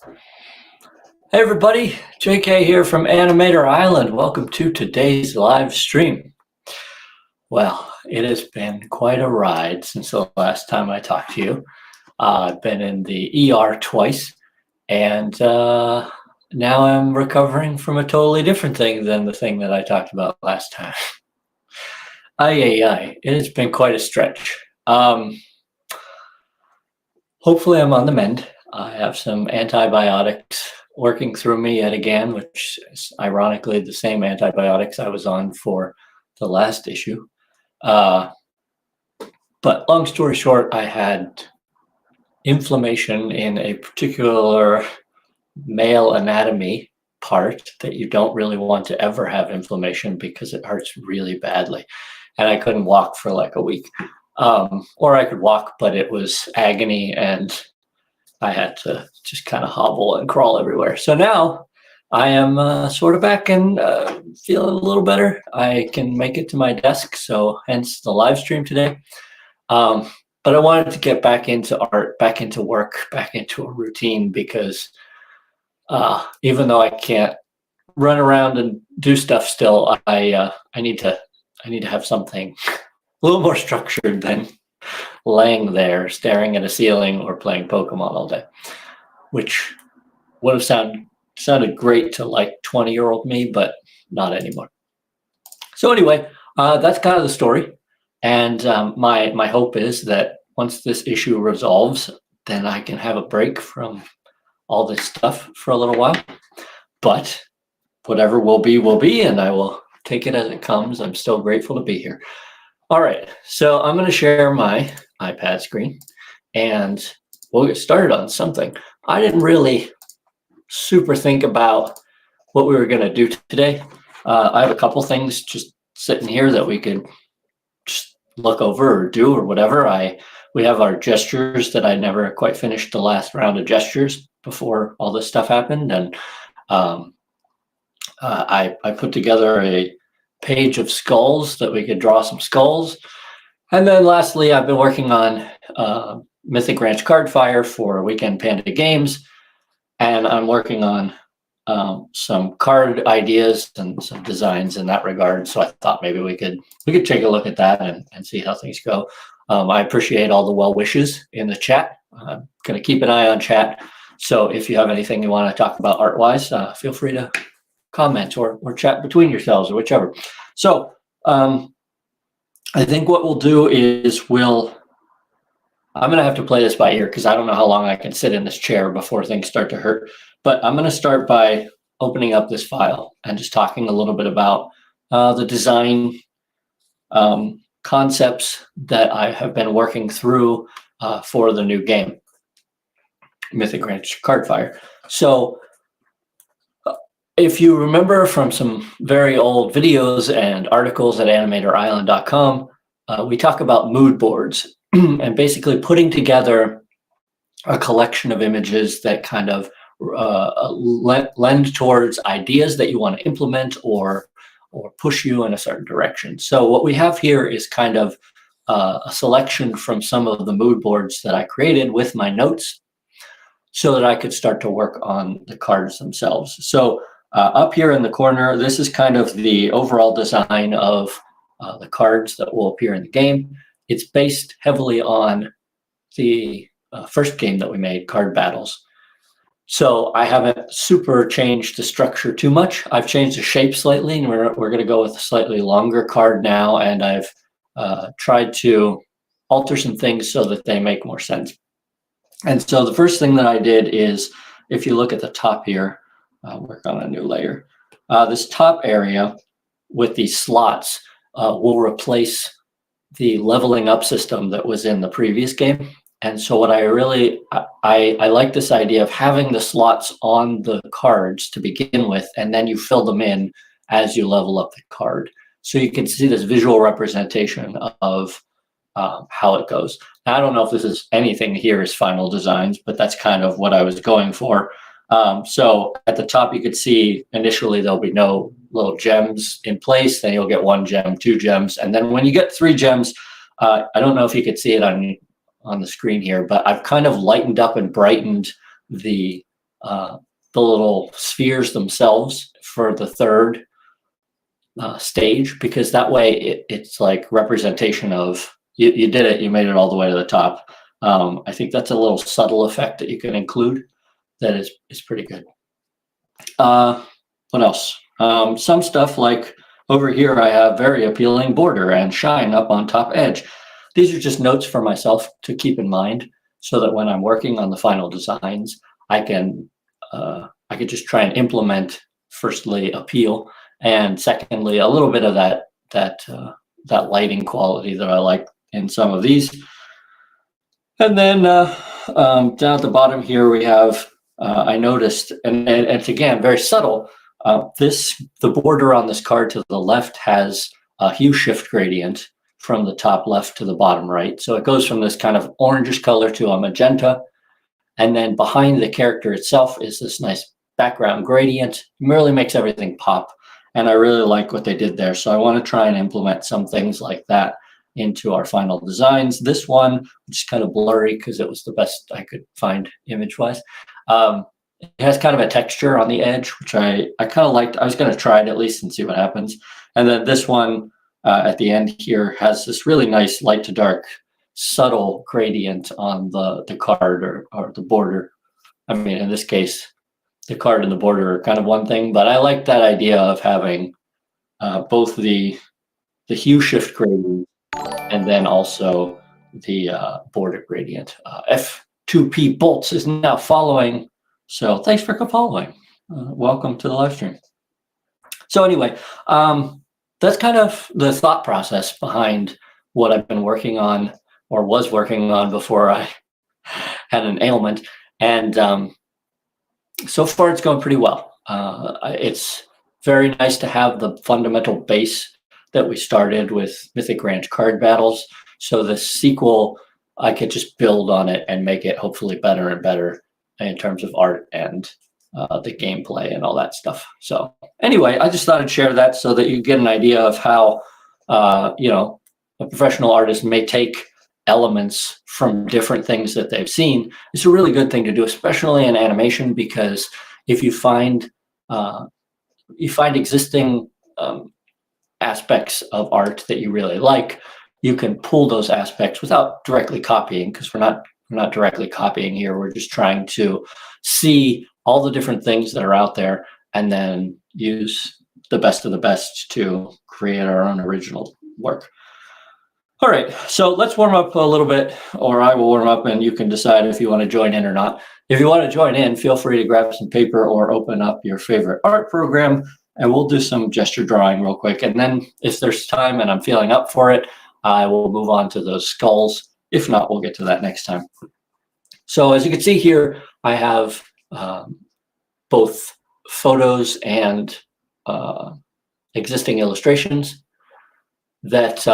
Hey everybody, JK here from Animator Island. Welcome to today's live stream. Well, it has been quite a ride since the last time I talked to you. I've been in the ER twice, and now I'm recovering from a totally different thing than the thing that I talked about last time. It has been quite a stretch. Hopefully I'm on the mend. I have some antibiotics working through me yet again, which is ironically the same antibiotics I was on for the last issue. But long story short, I had inflammation in a particular male anatomy part that you don't really want to ever have inflammation because it hurts really badly. And I couldn't walk for like a week. Or I could walk, but it was agony and I had to just kind of hobble and crawl everywhere. So now I am sort of back and feeling a little better. I can make it to my desk, so hence the live stream today. But I wanted to get back into art, back into work, back into a routine because even though I can't run around and do stuff still, I need to have something a little more structured than laying there staring at a ceiling or playing Pokemon all day, which would have sounded great to like 20-year-old me, but not anymore. So anyway, that's kind of the story. And my hope is that once this issue resolves, then I can have a break from all this stuff for a little while. But whatever will be, and I will take it as it comes. I'm still grateful to be here. All right, so I'm going to share my iPad screen and we'll get started on something. I didn't really super think about what we were going to do today. I have a couple things just sitting here that we could just look over or do or whatever. We have our gestures that I never quite finished the last round of gestures before all this stuff happened. And I put together a page of skulls that we could draw some skulls. And then lastly, I've been working on Mythic Ranch Cardfire for Weekend Panda Games. And I'm working on some card ideas and some designs in that regard. So I thought maybe we could take a look at that and see how things go. I appreciate all the well wishes in the chat. I'm going to keep an eye on chat. So if you have anything you want to talk about art-wise, feel free to comment or chat between yourselves or whichever. So I think what we'll do is I'm going to have to play this by ear because I don't know how long I can sit in this chair before things start to hurt. But I'm going to start by opening up this file and just talking a little bit about the design concepts that I have been working through for the new game, Mythic Ranch Cardfire. So if you remember from some very old videos and articles at animatorisland.com, we talk about mood boards and basically putting together a collection of images that kind of lend towards ideas that you want to implement or push you in a certain direction. So what we have here is kind of a selection from some of the mood boards that I created with my notes so that I could start to work on the cards themselves. So up here in the corner, this is kind of the overall design of the cards that will appear in the game. It's based heavily on the first game that we made, Card Battles. So I haven't super changed the structure too much. I've changed the shape slightly, and we're going to go with a slightly longer card now, and I've tried to alter some things so that they make more sense. And so the first thing that I did is, if you look at the top here, work on a new layer. This top area with these slots will replace the leveling up system that was in the previous game. And so what I like this idea of having the slots on the cards to begin with, and then you fill them in as you level up the card. So you can see this visual representation of how it goes. Now, I don't know if this is anything here is final designs, but that's kind of what I was going for. So at the top, you could see initially there'll be no little gems in place. Then you'll get 1 gem, 2 gems. And then when you get 3 gems, I don't know if you could see it on the screen here, but I've kind of lightened up and brightened the the little spheres themselves for the third stage, because that way it's like representation of you did it, you made it all the way to the top. I think that's a little subtle effect that you can include that is pretty good. What else? Some stuff like over here, I have very appealing border and shine up on top edge. These are just notes for myself to keep in mind so that when I'm working on the final designs, I can just try and implement, firstly, appeal, and secondly, a little bit of that lighting quality that I like in some of these. And then down at the bottom here, we have, I noticed, and it's again, very subtle, the border on this card to the left has a hue shift gradient from the top left to the bottom right. So it goes from this kind of orangish color to a magenta. And then behind the character itself is this nice background gradient. It really makes everything pop. And I really like what they did there. So I want to try and implement some things like that into our final designs. This one, which is kind of blurry because it was the best I could find image-wise. It has kind of a texture on the edge, which I kind of liked. I was going to try it at least and see what happens. And then this one at the end here has this really nice light to dark, subtle gradient on the card or the border. I mean, in this case, the card and the border are kind of one thing, but I like that idea of having both the hue shift gradient and then also the border gradient. F2P Bolts is now following. So thanks for following. Welcome to the live stream. So anyway, that's kind of the thought process behind what I've been working on or was working on before I had an ailment. And so far it's going pretty well. It's very nice to have the fundamental base that we started with Mythic Ranch card battles. So the sequel, I could just build on it and make it hopefully better and better in terms of art and the gameplay and all that stuff. So anyway, I just thought I'd share that so that you get an idea of how, a professional artist may take elements from different things that they've seen. It's a really good thing to do, especially in animation, because if you find existing aspects of art that you really like, you can pull those aspects without directly copying, because we're not directly copying here. We're just trying to see all the different things that are out there and then use the best of the best to create our own original work. All right, so let's warm up a little bit, or I will warm up and you can decide if you want to join in or not. If you want to join in, feel free to grab some paper or open up your favorite art program, and we'll do some gesture drawing real quick. And then if there's time and I'm feeling up for it, I will move on to those skulls. If not, we'll get to that next time. So as you can see here, I have both photos and existing illustrations that,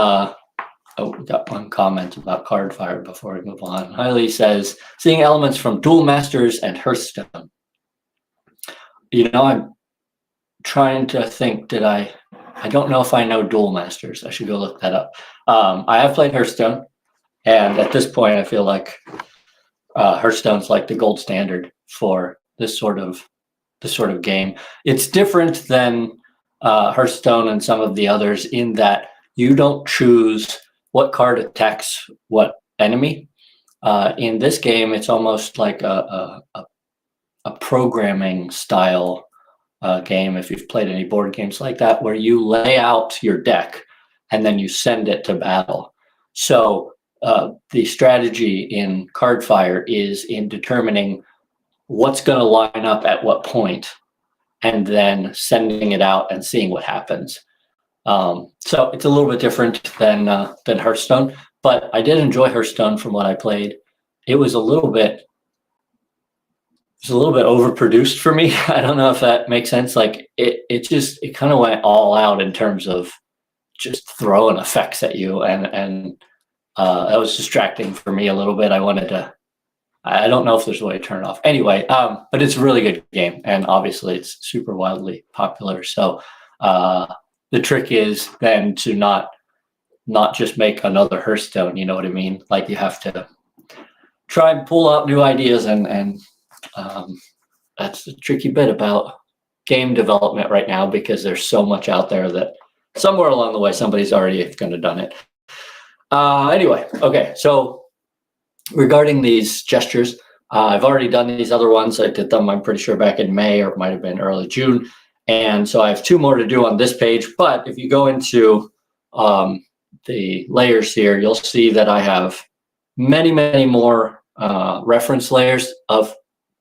we got one comment about card fire before we move on. Hailey says, seeing elements from Duel Masters and Hearthstone. I'm trying to think, I don't know if I know Duel Masters. I should go look that up. I have played Hearthstone, and at this point I feel like Hearthstone's like the gold standard for this sort of game. It's different than Hearthstone and some of the others in that you don't choose what card attacks what enemy. In this game, it's almost like a programming style game, if you've played any board games like that, where you lay out your deck and then you send it to battle. So the strategy in card fire is in determining what's going to line up at what point and then sending it out and seeing what happens. So it's a little bit different than Hearthstone, but I did enjoy Hearthstone from what I played. It was a little bit overproduced for me. I don't know if that makes sense. Like it kind of went all out in terms of just throwing effects at you, and that was distracting for me a little bit. I don't know if there's a way to turn it off. Anyway, but it's a really good game, and obviously it's super wildly popular. So the trick is then to not just make another Hearthstone, you know what I mean? Like you have to try and pull out new ideas and that's the tricky bit about game development right now, because there's so much out there that somewhere along the way somebody's already kind of done it. Anyway, okay, so regarding these gestures, I've already done these other ones. I did them, I'm pretty sure, back in May, or it might have been early June. And so I have 2 more to do on this page. But if you go into the layers here, you'll see that I have many, many more reference layers of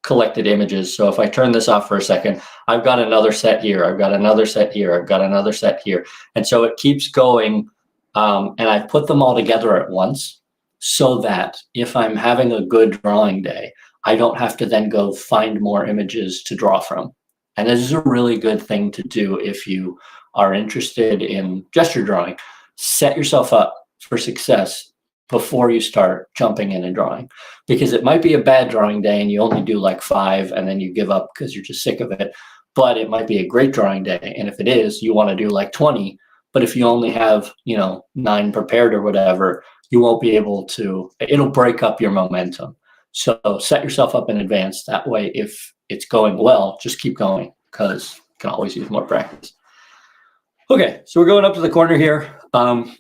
collected images. So if I turn this off for a second, I've got another set here, I've got another set here, I've got another set here. And so it keeps going. And I put them all together at once, so that if I'm having a good drawing day, I don't have to then go find more images to draw from. And this is a really good thing to do if you are interested in gesture drawing. Set yourself up for success before you start jumping in and drawing, because it might be a bad drawing day and you only do like 5 and then you give up because you're just sick of it. But it might be a great drawing day, and if it is, you want to do like 20. But if you only have, 9 prepared or whatever, you won't be able to, it'll break up your momentum. So set yourself up in advance. That way, if it's going well, just keep going, because you can always use more practice. Okay, so we're going up to the corner here.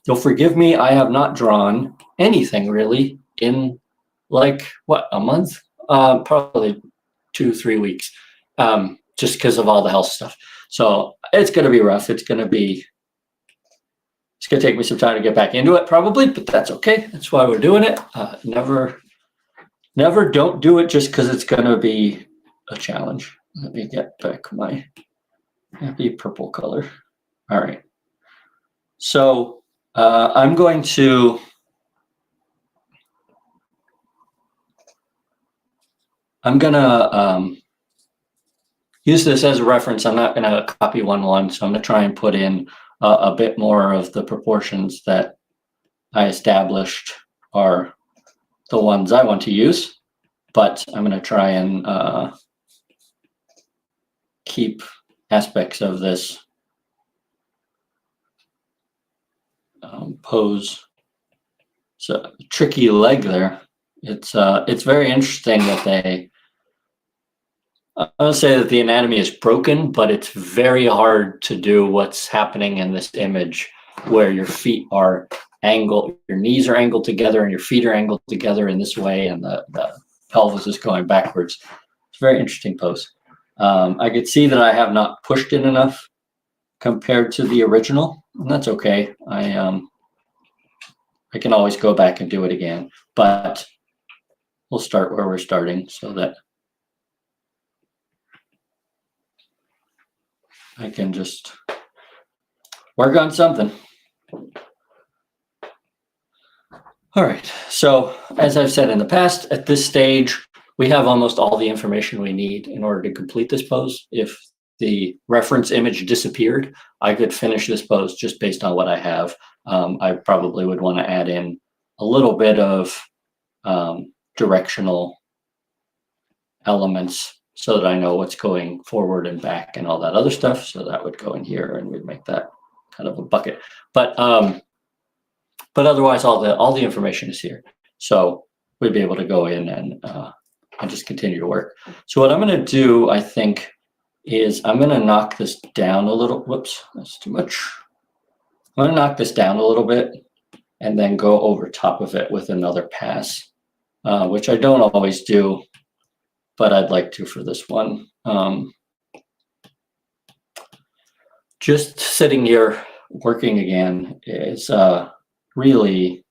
You'll forgive me, I have not drawn anything really in like, a month? Probably 2-3 weeks, just because of all the health stuff. So it's going to be rough. It's going to take me some time to get back into it, probably, but that's okay. That's why we're doing it. Never don't do it just because it's going to be a challenge. Let me get back my happy purple color. All right. So I'm going to use this as a reference. I'm not going to copy 1:1, so I'm going to try and put in a bit more of the proportions that I established are the ones I want to use, but I'm going to try and keep aspects of this pose. So tricky leg there. It's very interesting that I would say that the anatomy is broken, but it's very hard to do what's happening in this image, where your feet are angled, your knees are angled together and your feet are angled together in this way, and the pelvis is going backwards. It's a very interesting pose. I could see that I have not pushed it enough compared to the original, and that's okay. I can always go back and do it again, but we'll start where we're starting so that I can just work on something. All right, so as I've said in the past, at this stage, we have almost all the information we need in order to complete this pose. If the reference image disappeared, I could finish this pose just based on what I have. I probably would want to add in a little bit of directional elements so that I know what's going forward and back and all that other stuff. So that would go in here, and we'd make that kind of a bucket. But otherwise, all the information is here. So we'd be able to go in and just continue to work. So what I'm going to do, I think, is I'm going to knock this down a little. Whoops, that's too much. I'm going to knock this down a little bit and then go over top of it with another pass, which I don't always do, but I'd like to for this one. Just sitting here working again is really,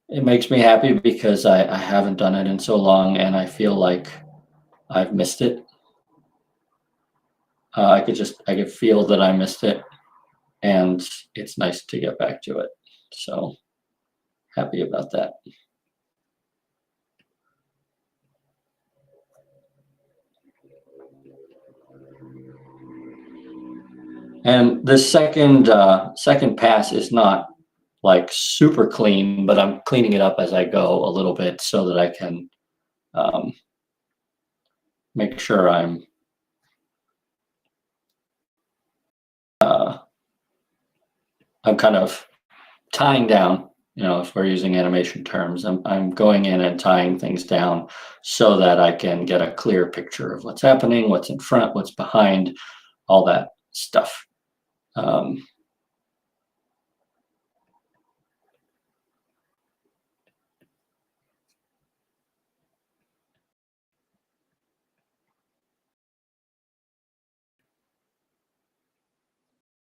it makes me happy because I haven't done it in so long, and I feel like I've missed it. I could feel that I missed it, and it's nice to get back to it. So happy about that. And the second pass is not like super clean, but I'm cleaning it up as I go a little bit so that I can make sure I'm kind of tying down if we're using animation terms, I'm going in and tying things down so that I can get a clear picture of what's happening, what's in front, what's behind, all that stuff.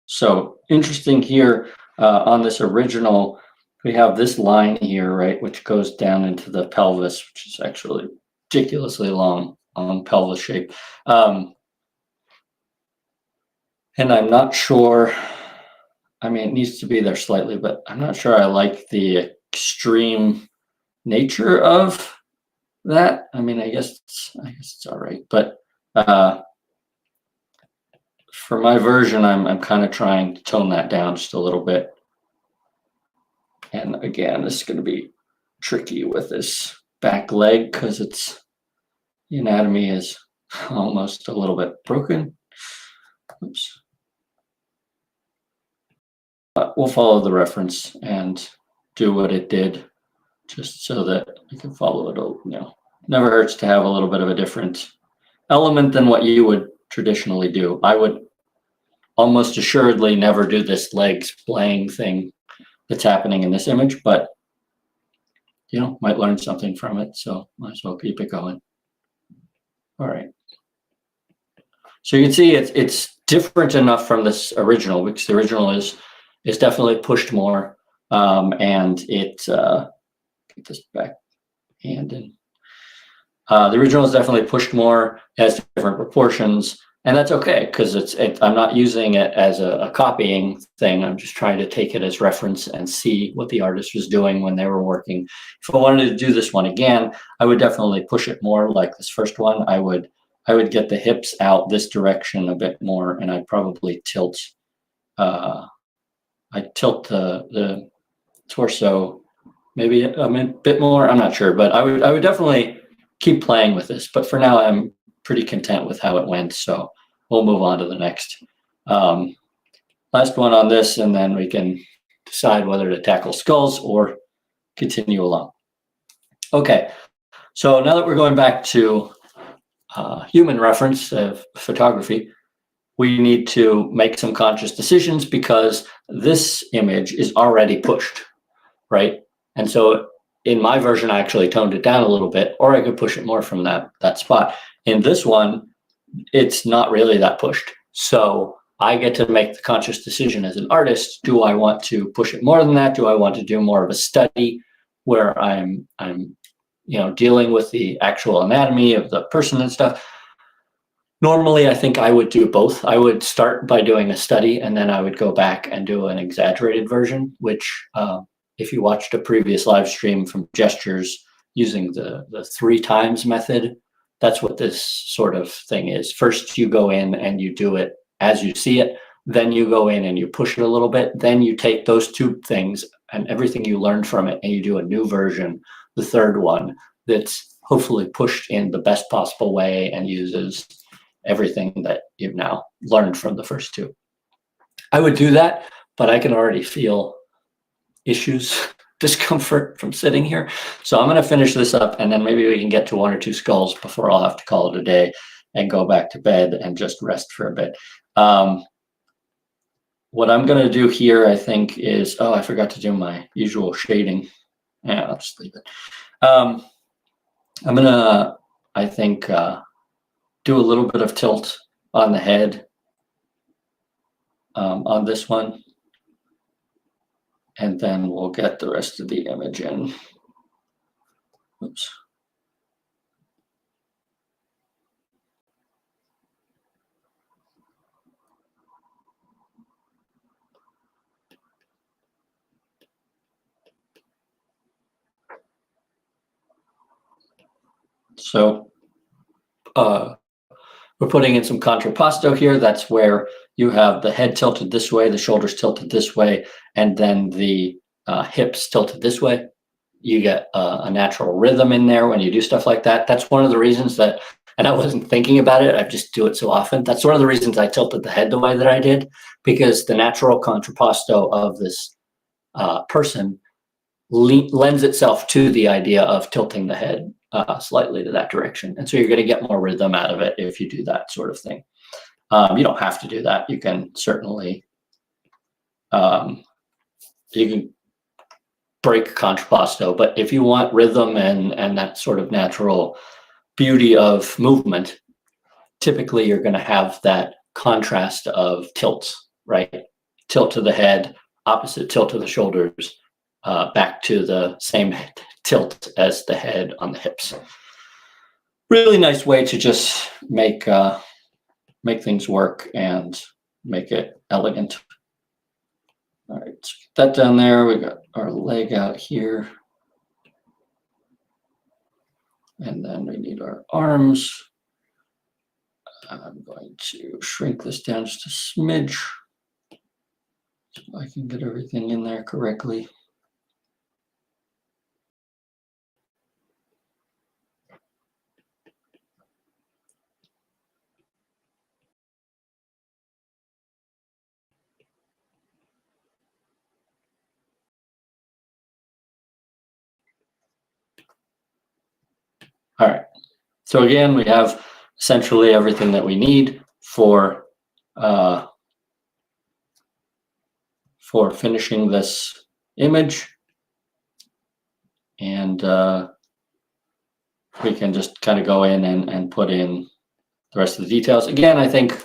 So interesting here on this original, we have this line here, right, which goes down into the pelvis, which is actually ridiculously long pelvis shape. And I'm not sure, I mean, it needs to be there slightly, but I'm not sure I like the extreme nature of that. I mean, I guess it's all right, but for my version, I'm kind of trying to tone that down just a little bit. And again, this is going to be tricky with this back leg because the anatomy is almost a little bit broken. Oops. But we'll follow the reference and do what it did just so that you can follow it. Never hurts to have a little bit of a different element than what you would traditionally do. I would almost assuredly never do this leg splaying thing that's happening in this image, but might learn something from it, so might as well keep it going. All right. So you can see it's different enough from this original, because the original is definitely pushed more, and it get this back hand in. The original is definitely pushed more, has different proportions, and that's okay because I'm not using it as a copying thing. I'm just trying to take it as reference and see what the artist was doing when they were working. If I wanted to do this one again, I would definitely push it more like this first one. I would get the hips out this direction a bit more, and I'd probably tilt. I'd tilt the torso maybe a bit more. I'm not sure, but I would definitely keep playing with this. But for now, I'm pretty content with how it went. So we'll move on to the next. Last one on this, and then we can decide whether to tackle skulls or continue along. Okay, so now that we're going back to human reference of photography, we need to make some conscious decisions because this image is already pushed, right? And so in my version, I actually toned it down a little bit, or I could push it more from that spot. In this one, it's not really that pushed. So I get to make the conscious decision as an artist. Do I want to push it more than that? Do I want to do more of a study where I'm dealing with the actual anatomy of the person and stuff? Normally, I think I would do both. I would start by doing a study, and then I would go back and do an exaggerated version, which if you watched a previous live stream from Gestures using the 3 times method, that's what this sort of thing is. First, you go in and you do it as you see it. Then you go in and you push it a little bit. Then you take those 2 things and everything you learned from it, and you do a new version, the third one, that's hopefully pushed in the best possible way and uses everything that you've now learned from the first 2. I would do that, but I can already feel issues, discomfort from sitting here. So I'm going to finish this up, and then maybe we can get to 1 or 2 skulls before I'll have to call it a day and go back to bed and just rest for a bit. What I'm going to do here, I think, is, I forgot to do my usual shading. Yeah, I'll just leave it. I'm going to, I think, do a little bit of tilt on the head on this one. And then we'll get the rest of the image in. Oops. So we're putting in some contrapposto here. That's where you have the head tilted this way, the shoulders tilted this way, and then the hips tilted this way. You get a natural rhythm in there when you do stuff like that. That's one of the reasons that, and I wasn't thinking about it, I just do it so often. That's one of the reasons I tilted the head the way that I did, because the natural contrapposto of this person lends itself to the idea of tilting the head slightly to that direction. And so you're going to get more rhythm out of it if you do that sort of thing. You don't have to do that. You can certainly you can break contrapposto, but if you want rhythm and that sort of natural beauty of movement, typically you're going to have that contrast of tilts, right? Tilt to the head, opposite tilt to the shoulders, back to the same tilt as the head on the hips. Really nice way to just make things work and make it elegant. All right, let's get that down there. We got our leg out here. And then we need our arms. I'm going to shrink this down just a smidge so I can get everything in there correctly. All right, so again, we have essentially everything that we need for finishing this image. And we can just kind of go in and put in the rest of the details. Again, I think,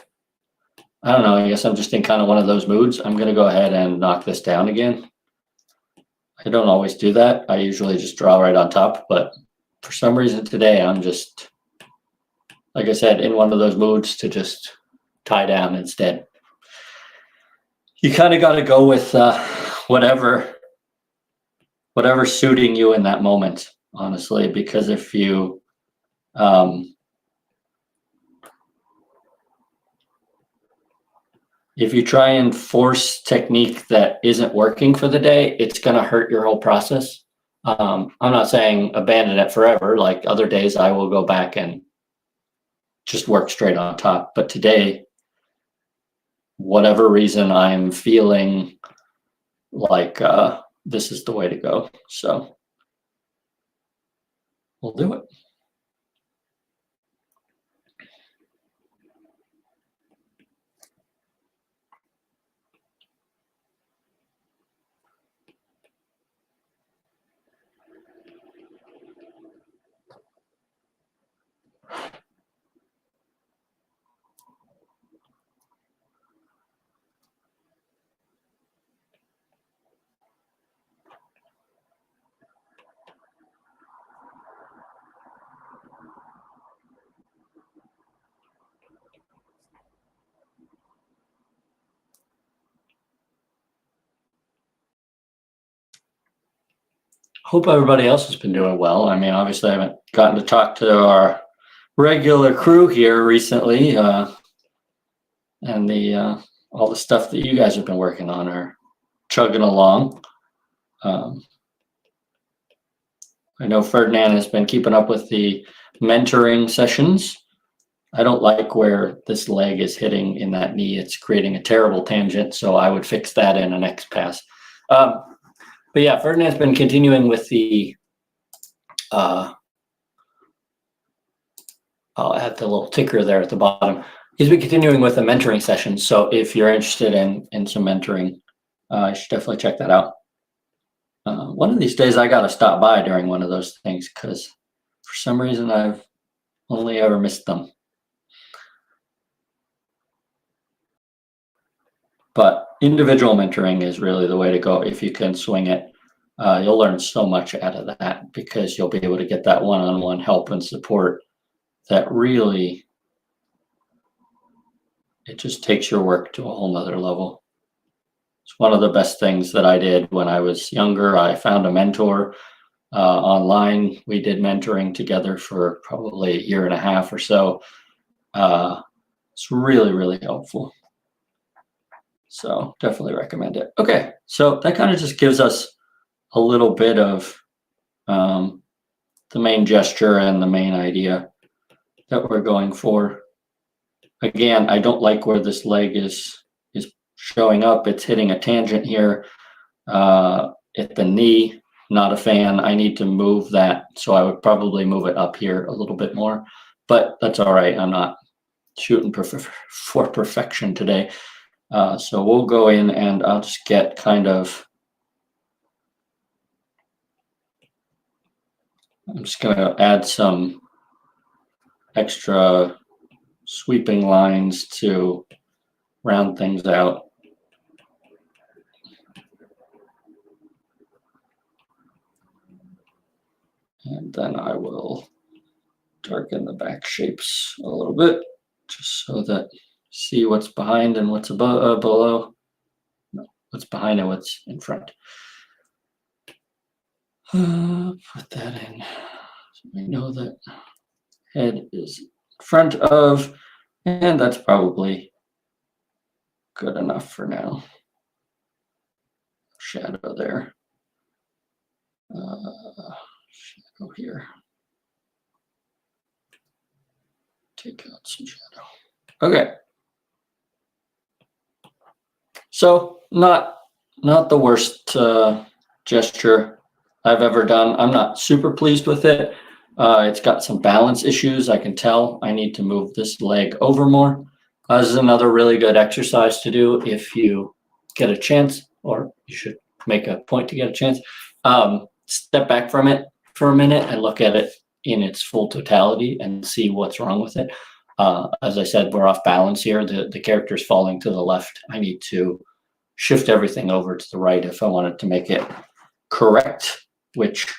I don't know, I guess I'm just in kind of one of those moods. I'm going to go ahead and knock this down again. I don't always do that. I usually just draw right on top, but for some reason today, I'm just, like I said, in one of those moods to just tie down instead. You kind of got to go with whatever's suiting you in that moment, honestly, because if you try and force technique that isn't working for the day, it's going to hurt your whole process. I'm not saying abandon it forever. Like other days, I will go back and just work straight on top. But today, whatever reason, I'm feeling like this is the way to go. So we'll do it. Hope everybody else has been doing well. I mean, obviously, I haven't gotten to talk to our regular crew here recently, and all the stuff that you guys have been working on are chugging along. I know Ferdinand has been keeping up with the mentoring sessions. I don't like where this leg is hitting in that knee. It's creating a terrible tangent, so I would fix that in the next pass. But yeah, Ferdinand's been continuing with the, I'll add the little ticker there at the bottom. He's been continuing with the mentoring sessions. So if you're interested in some mentoring, you should definitely check that out. One of these days I got to stop by during one of those things because for some reason I've only ever missed them. But individual mentoring is really the way to go if you can swing it. You'll learn so much out of that because you'll be able to get that one-on-one help and support that really, it just takes your work to a whole nother level. It's one of the best things that I did when I was younger. I found a mentor online. We did mentoring together for probably a year and a half or so. It's really, really helpful. So definitely recommend it. Okay, so that kind of just gives us a little bit of the main gesture and the main idea that we're going for. Again, I don't like where this leg is showing up. It's hitting a tangent here at the knee, not a fan. I need to move that, so I would probably move it up here a little bit more, but that's all right. I'm not shooting for perfection today. So we'll go in and I'll just get kind of, I'm just going to add some extra sweeping lines to round things out. And then I will darken the back shapes a little bit, just so that see what's behind and what's above, below. No, what's behind and what's in front. Put that in. So we know that head is in front of, and that's probably good enough for now. Shadow there. Shadow here. Take out some shadow. Okay. So not the worst gesture I've ever done. I'm not super pleased with it. It's got some balance issues. I can tell I need to move this leg over more. This is another really good exercise to do if you get a chance, or you should make a point to get a chance. Step back from it for a minute and look at it in its full totality and see what's wrong with it. As I said, we're off balance here. The character's falling to the left. I need to shift everything over to the right if I wanted to make it correct, which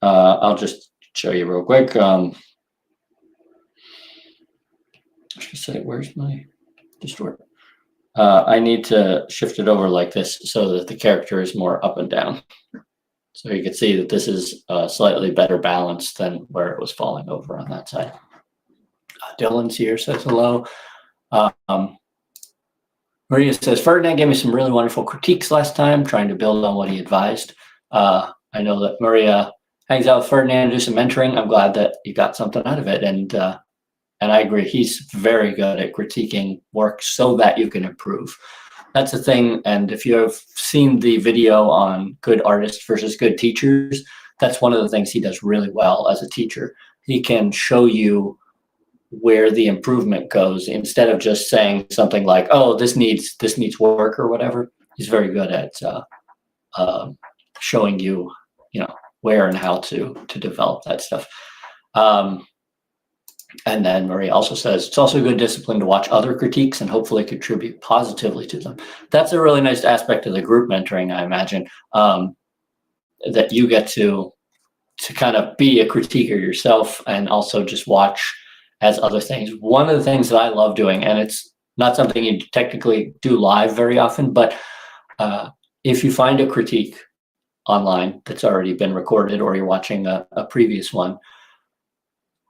I'll just show you real quick. I should say, where's my distort? I need to shift it over like this so that the character is more up and down. So you can see that this is slightly better balanced than where it was falling over on that side. Dylan's here, says hello. Maria says, Ferdinand gave me some really wonderful critiques last time, trying to build on what he advised. I know that Maria hangs out with Ferdinand, do some mentoring. I'm glad that you got something out of it. And I agree, he's very good at critiquing work so that you can improve. That's the thing. And if you have seen the video on good artists versus good teachers, that's one of the things he does really well as a teacher. He can show you where the improvement goes instead of just saying something like, oh, this needs work or whatever. He's very good at showing you, where and how to develop that stuff. And then Marie also says, it's also a good discipline to watch other critiques and hopefully contribute positively to them. That's a really nice aspect of the group mentoring, I imagine, that you get to kind of be a critiquer yourself and also just watch as other things. One of the things that I love doing, and it's not something you technically do live very often, but if you find a critique online that's already been recorded or you're watching a previous one,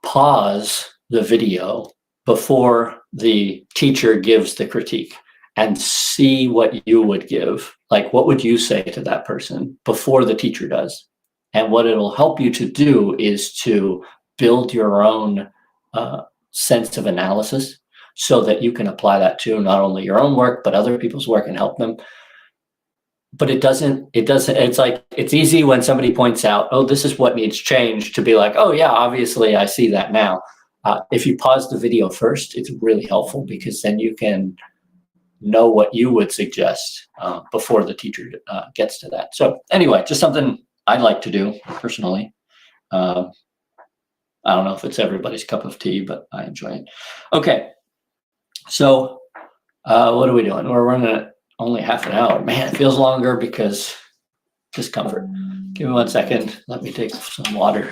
pause the video before the teacher gives the critique and see what you would give. Like, what would you say to that person before the teacher does? And what it'll help you to do is to build your own sense of analysis so that you can apply that to not only your own work, but other people's work and help them. But it's like, it's easy when somebody points out, oh, this is what needs change, to be like, oh yeah, obviously I see that now. If you pause the video first, it's really helpful because then you can know what you would suggest before the teacher gets to that. So anyway, just something I'd like to do personally. I don't know if it's everybody's cup of tea, but I enjoy it. Okay, so what are we doing? We're running at only half an hour. Man, it feels longer because discomfort. Give me 1 second. Let me take some water.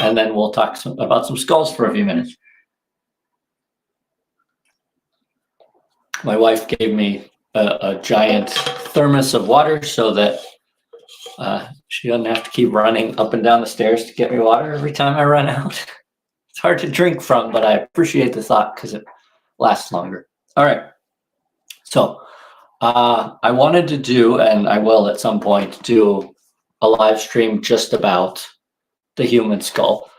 And then we'll talk about some skulls for a few minutes. My wife gave me a giant thermos of water so that she doesn't have to keep running up and down the stairs to get me water every time I run out. It's hard to drink from, but I appreciate the thought because it lasts longer. All right. So I wanted to do, and I will at some point, do a live stream just about the human skull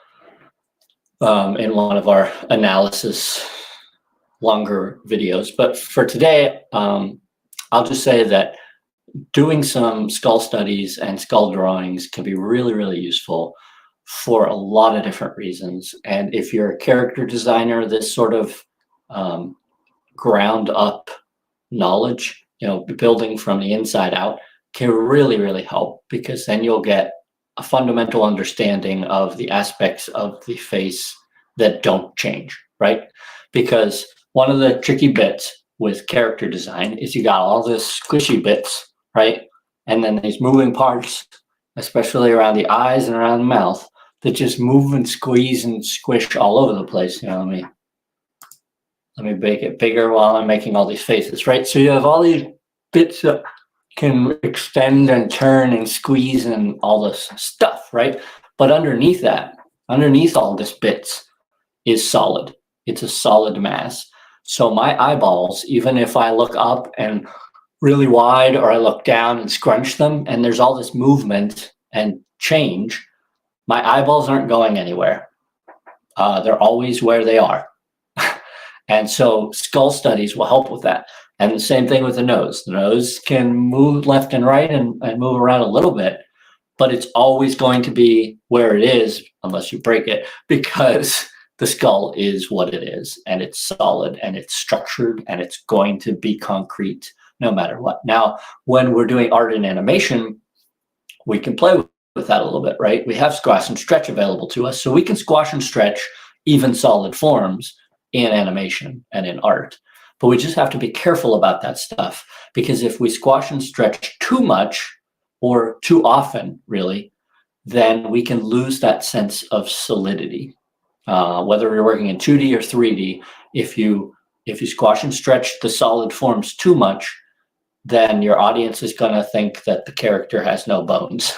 in one of our analysis longer videos. But for today, I'll just say that doing some skull studies and skull drawings can be really, really useful for a lot of different reasons. And if you're a character designer, this sort of ground up knowledge, building from the inside out, can really, really help, because then you'll get a fundamental understanding of the aspects of the face that don't change, right? Because one of the tricky bits with character design is you got all this squishy bits, right? And then these moving parts, especially around the eyes and around the mouth, that just move and squeeze and squish all over the place. Let me make it bigger while I'm making all these faces, right? So you have all these bits that can extend and turn and squeeze and all this stuff, right? But underneath all this bits is solid. It's a solid mass. So my eyeballs, even if I look up and really wide, or I look down and scrunch them, and there's all this movement and change, my eyeballs aren't going anywhere. They're always where they are. And so skull studies will help with that. And the same thing with the nose. The nose can move left and right and move around a little bit, but it's always going to be where it is unless you break it, because the skull is what it is, and it's solid and it's structured and it's going to be concrete no matter what. Now, when we're doing art and animation, we can play with that a little bit, right? We have squash and stretch available to us, so we can squash and stretch even solid forms in animation and in art. But we just have to be careful about that stuff, because if we squash and stretch too much or too often, really, then we can lose that sense of solidity. Whether you're working in 2D or 3D, if you squash and stretch the solid forms too much, then your audience is going to think that the character has no bones.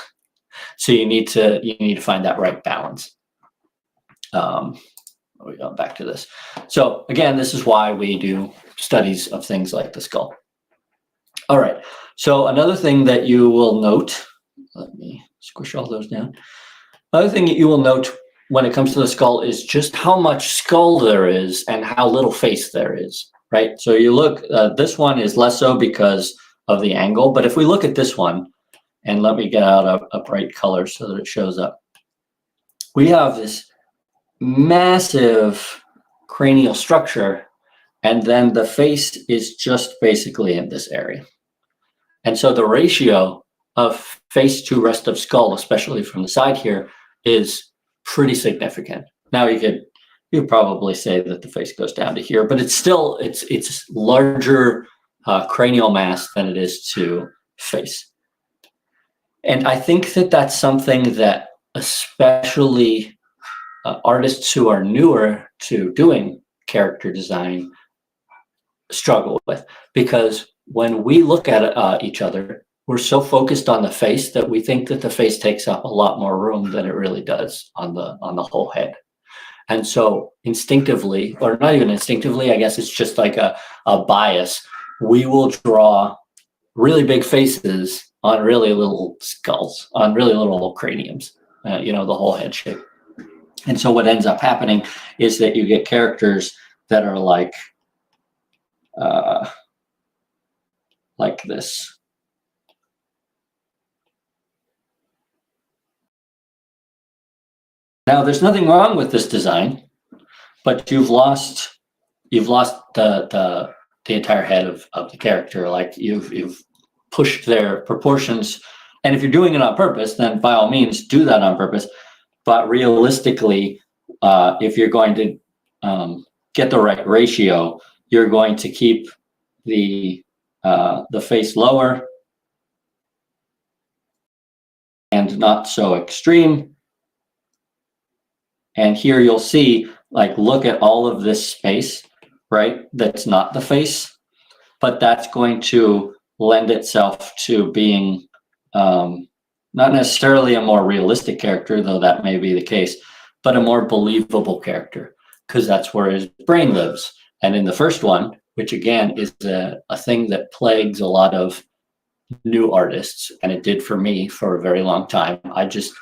So you need to find that right balance. We go back to this. So again, this is why we do studies of things like the skull. All right. So another thing that you will note, let me squish all those down. Another thing that you will note when it comes to the skull is just how much skull there is and how little face there is, right? So you look, this one is less so because of the angle, but if we look at this one, and let me get out a bright color so that it shows up, we have this massive cranial structure, and then the face is just basically in this area. And so the ratio of face to rest of skull, especially from the side here, is pretty significant. Now you could probably say that the face goes down to here, but it's still it's larger cranial mass than it is to face. And I think that that's something that especially artists who are newer to doing character design struggle with, because when we look at each other, we're so focused on the face that we think that the face takes up a lot more room than it really does on the whole head. And so instinctively, or not even instinctively, I guess it's just like a bias, we will draw really big faces on really little skulls, on really little craniums, the whole head shape. And so what ends up happening is that you get characters that are like this. Now, there's nothing wrong with this design, but you've lost the entire head of the character. Like you've pushed their proportions, and if you're doing it on purpose, then by all means do that on purpose. But realistically, if you're going to get the right ratio, you're going to keep the face lower and not so extreme. And here you'll see, like, look at all of this space, right? That's not the face, but that's going to lend itself to being not necessarily a more realistic character, though that may be the case, but a more believable character, because that's where his brain lives. And in the first one, which again is a thing that plagues a lot of new artists, and it did for me for a very long time, I just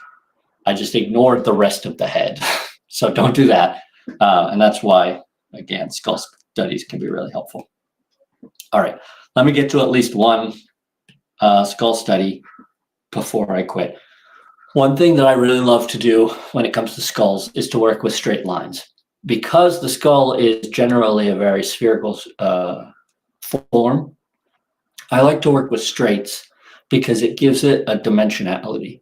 ignored the rest of the head. So don't do that. And that's why, again, skull studies can be really helpful. All right, let me get to at least one skull study before I quit. One thing that I really love to do when it comes to skulls is to work with straight lines. Because the skull is generally a very spherical form, I like to work with straights because it gives it a dimensionality.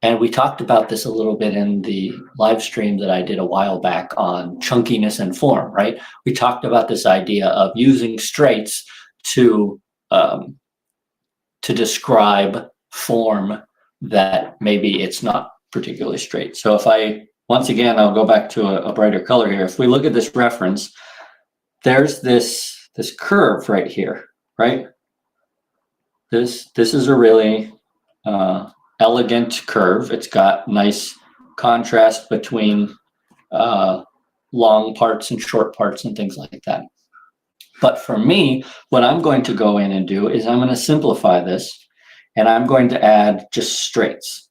And we talked about this a little bit in the live stream that I did a while back on chunkiness and form, right? We talked about this idea of using straights to describe form that maybe it's not particularly straight. So if once again, I'll go back to a brighter color here. If we look at this reference, there's this curve right here, right? This is a really elegant curve. It's got nice contrast between long parts and short parts and things like that. But for me, what I'm going to go in and do is I'm going to simplify this, and I'm going to add just straights.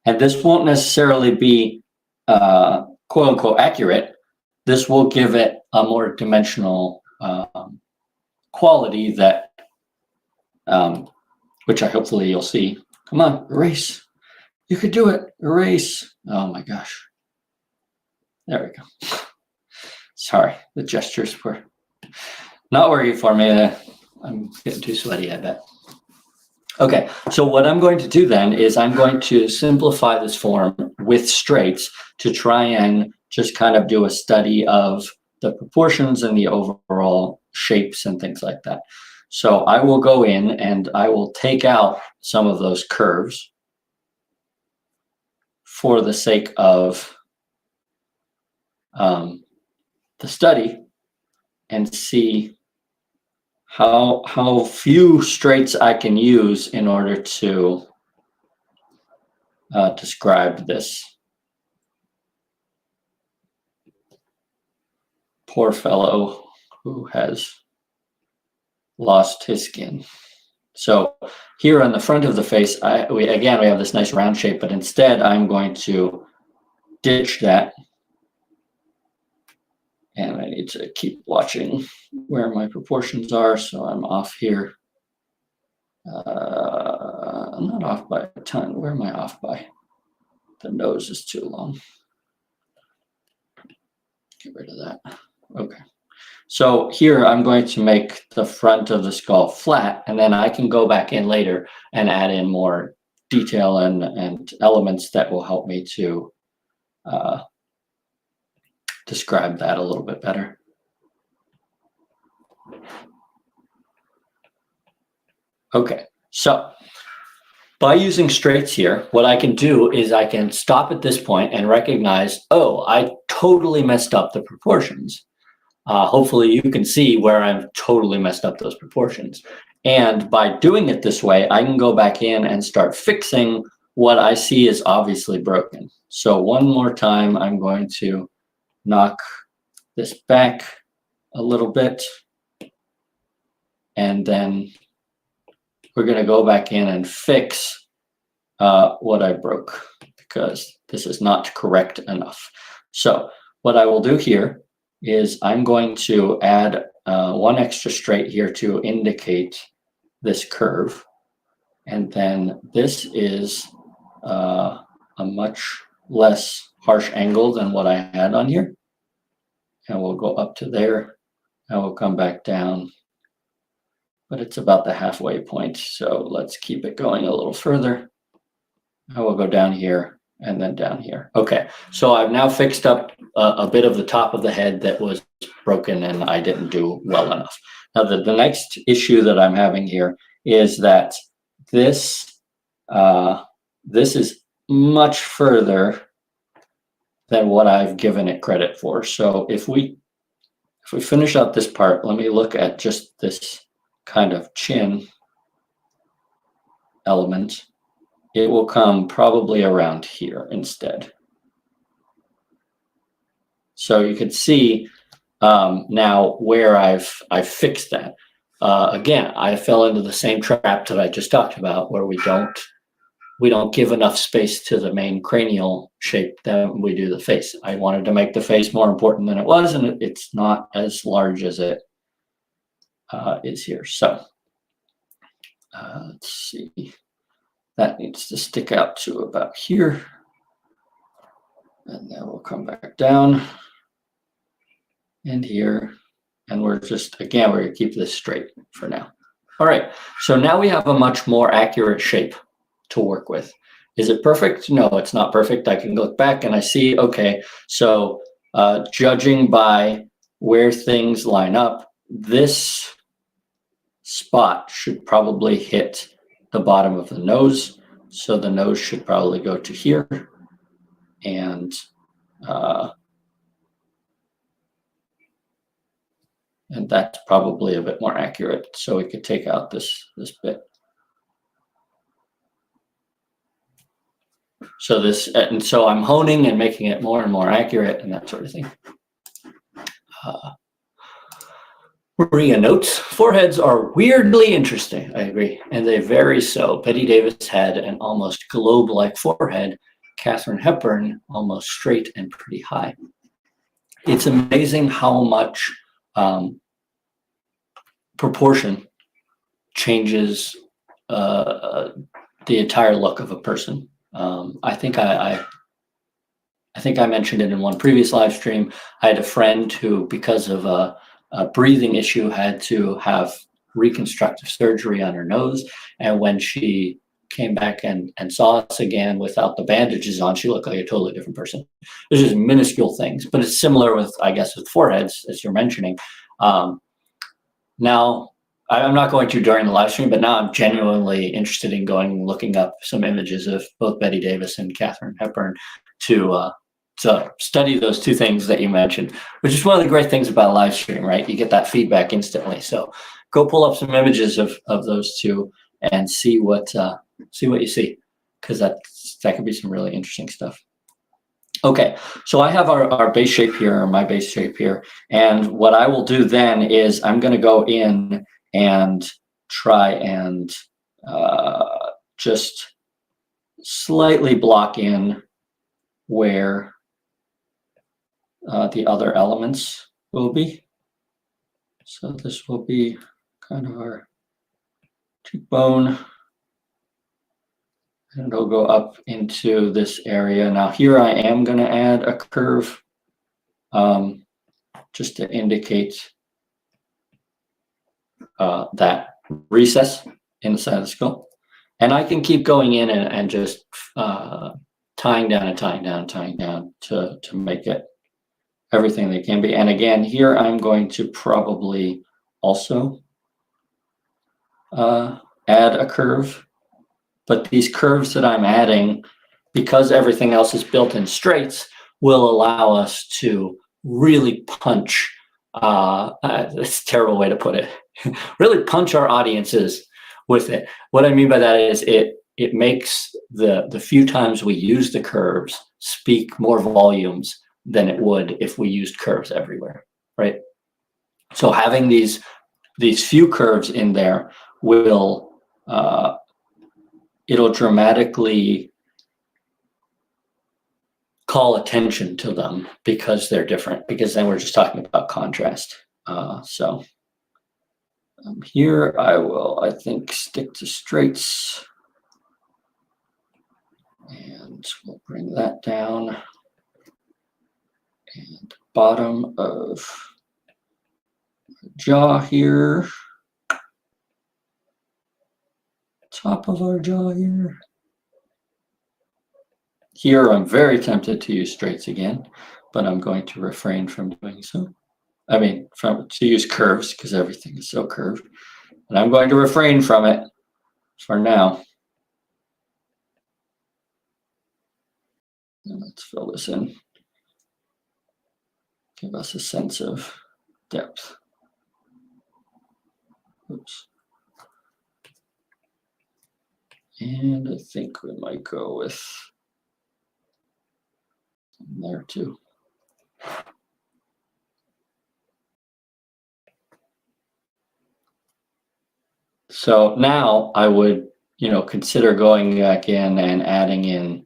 And this won't necessarily be quote unquote accurate. This will give it a more dimensional quality that, which hopefully you'll see. Come on, erase. You could do it. Erase. Oh my gosh. There we go. Sorry, the gestures were not working for me. I'm getting too sweaty, I bet. Okay, so what I'm going to do then is I'm going to simplify this form with straights to try and just kind of do a study of the proportions and the overall shapes and things like that. So I will go in and I will take out some of those curves for the sake of the study and see how few straights I can use in order to describe this poor fellow who has lost his skin. So here on the front of the face, we have this nice round shape, but instead I'm going to ditch that. And I need to keep watching where my proportions are, so I'm off here. I'm not off by a ton. Where am I off by? The nose is too long. Get rid of that. Okay. So here I'm going to make the front of the skull flat, and then I can go back in later and add in more detail and elements that will help me to describe that a little bit better. Okay, so by using straights here, what I can do is I can stop at this point and recognize, oh, I totally messed up the proportions. Hopefully you can see where I've totally messed up those proportions. And by doing it this way, I can go back in and start fixing what I see is obviously broken. So one more time, I'm going to knock this back a little bit, and then we're going to go back in and fix what I broke, because this is not correct enough. So what I will do here is I'm going to add one extra straight here to indicate this curve, and then this is a much less harsh angle than what I had on here. And we'll go up to there and we'll come back down, but it's about the halfway point. So let's keep it going a little further. I will go down here and then down here. Okay, so I've now fixed up a bit of the top of the head that was broken and I didn't do well enough. Now the next issue that I'm having here is that this is much further than what I've given it credit for. So if we finish out this part, let me look at just this kind of chin element. It will come probably around here instead. So you can see now where I've fixed that. Again, I fell into the same trap that I just talked about, where we don't give enough space to the main cranial shape than we do the face. I wanted to make the face more important than it was, and it's not as large as it is here. So Let's see. That needs to stick out to about here. And then we'll come back down and here. And we're just, again, we're gonna keep this straight for now. All right, so now we have a much more accurate shape to work with. Is it perfect? No, it's not perfect. I can look back and I see, okay, so judging by where things line up, this spot should probably hit the bottom of the nose. So the nose should probably go to here. And that's probably a bit more accurate. So we could take out this bit. So this, and so I'm honing and making it more and more accurate and that sort of thing. Maria notes, foreheads are weirdly interesting. I agree, and they vary so. Betty Davis had an almost globe-like forehead. Katharine Hepburn, almost straight and pretty high. It's amazing how much proportion changes the entire look of a person. I think I mentioned it in one previous live stream. I had a friend who, because of a breathing issue, had to have reconstructive surgery on her nose. And when she came back and saw us again without the bandages on, she looked like a totally different person. It's just minuscule things, but it's similar with, I guess, with foreheads, as you're mentioning. Now, I'm not going to during the live stream, but now I'm genuinely interested in going and looking up some images of both Betty Davis and Katharine Hepburn to study those two things that you mentioned, which is one of the great things about a live stream, right? You get that feedback instantly. So go pull up some images of those two and see what you see, because that could be some really interesting stuff. Okay, so I have our base shape here, or my base shape here, and what I will do then is I'm going to go in and try and just slightly block in where the other elements will be. So this will be kind of our cheekbone, and it'll go up into this area. Now here I am going to add a curve just to indicate that recess in the side of the skull. And I can keep going in and just tying down and tying down and tying down to make it everything they can be. And again, here I'm going to probably also add a curve. But these curves that I'm adding, because everything else is built in straights, will allow us to really punch, that's a terrible way to put it, really punch our audiences with it. What I mean by that is it makes the few times we use the curves speak more volumes than it would if we used curves everywhere, right? So having these few curves in there will, it'll dramatically call attention to them because they're different, because then we're just talking about contrast. So here I will, I think, stick to straights, and we'll bring that down, and bottom of jaw here, top of our jaw here. Here I'm very tempted to use straights again, but I'm going to refrain from doing so. I mean, to use curves, because everything is so curved. And I'm going to refrain from it for now. And let's fill this in. Give us a sense of depth. Oops. And I think we might go with there too. So now I would, consider going back in and adding in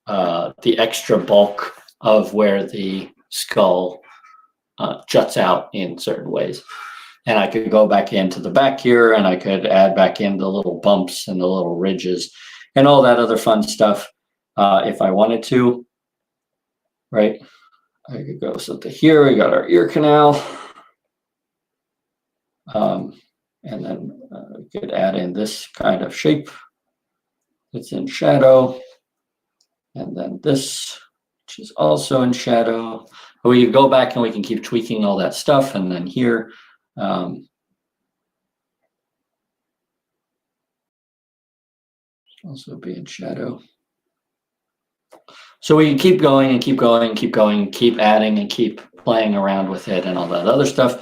the extra bulk of where the skull juts out in certain ways. And I could go back into the back here and I could add back in the little bumps and the little ridges and all that other fun stuff if I wanted to, right? I could go so to here, we got our ear canal. And then we could add in this kind of shape. It's in shadow. And then this, which is also in shadow. We can go back and we can keep tweaking all that stuff. And then here, also be in shadow. So we can keep going and keep going and keep going, keep adding and keep playing around with it and all that other stuff.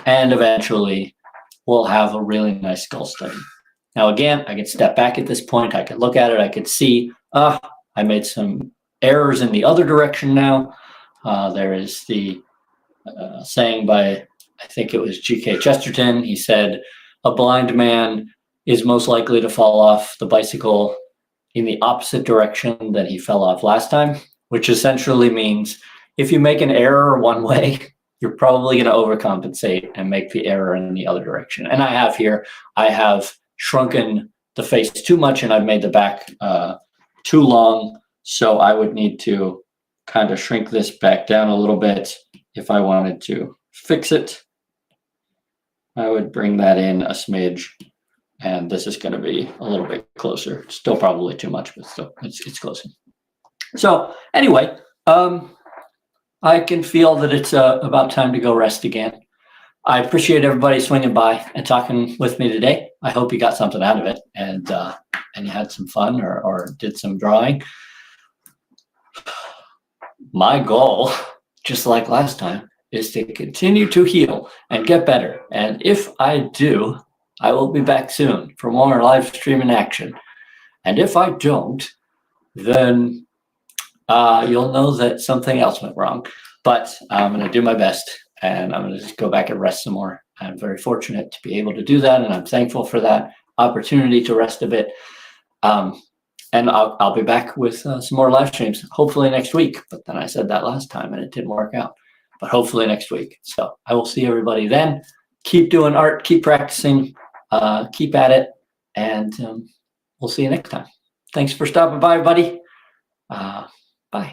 And eventually we'll have a really nice skull study. Now, again, I could step back at this point. I could look at it. I could see, I made some errors in the other direction now. There is the saying by, I think it was G.K. Chesterton. He said, a blind man is most likely to fall off the bicycle in the opposite direction that he fell off last time, which essentially means if you make an error one way, you're probably going to overcompensate and make the error in the other direction. And I have shrunken the face too much and I've made the back too long. So I would need to kind of shrink this back down a little bit if I wanted to fix it. I would bring that in a smidge. And this is going to be a little bit closer. Still probably too much, but still it's closer. So anyway, I can feel that it's about time to go rest again. I appreciate everybody swinging by and talking with me today. I hope you got something out of it and you had some fun or did some drawing. My goal, just like last time, is to continue to heal and get better. And if I do, I will be back soon for more live streaming action. And if I don't, then you'll know that something else went wrong. But I'm going to do my best, and I'm going to just go back and rest some more. I'm very fortunate to be able to do that, and I'm thankful for that opportunity to rest a bit. And I'll be back with some more live streams, hopefully next week. But then I said that last time, and it didn't work out. But hopefully next week. So I will see everybody then. Keep doing art, keep practicing. Keep at it, and we'll see you next time. Thanks for stopping by, buddy.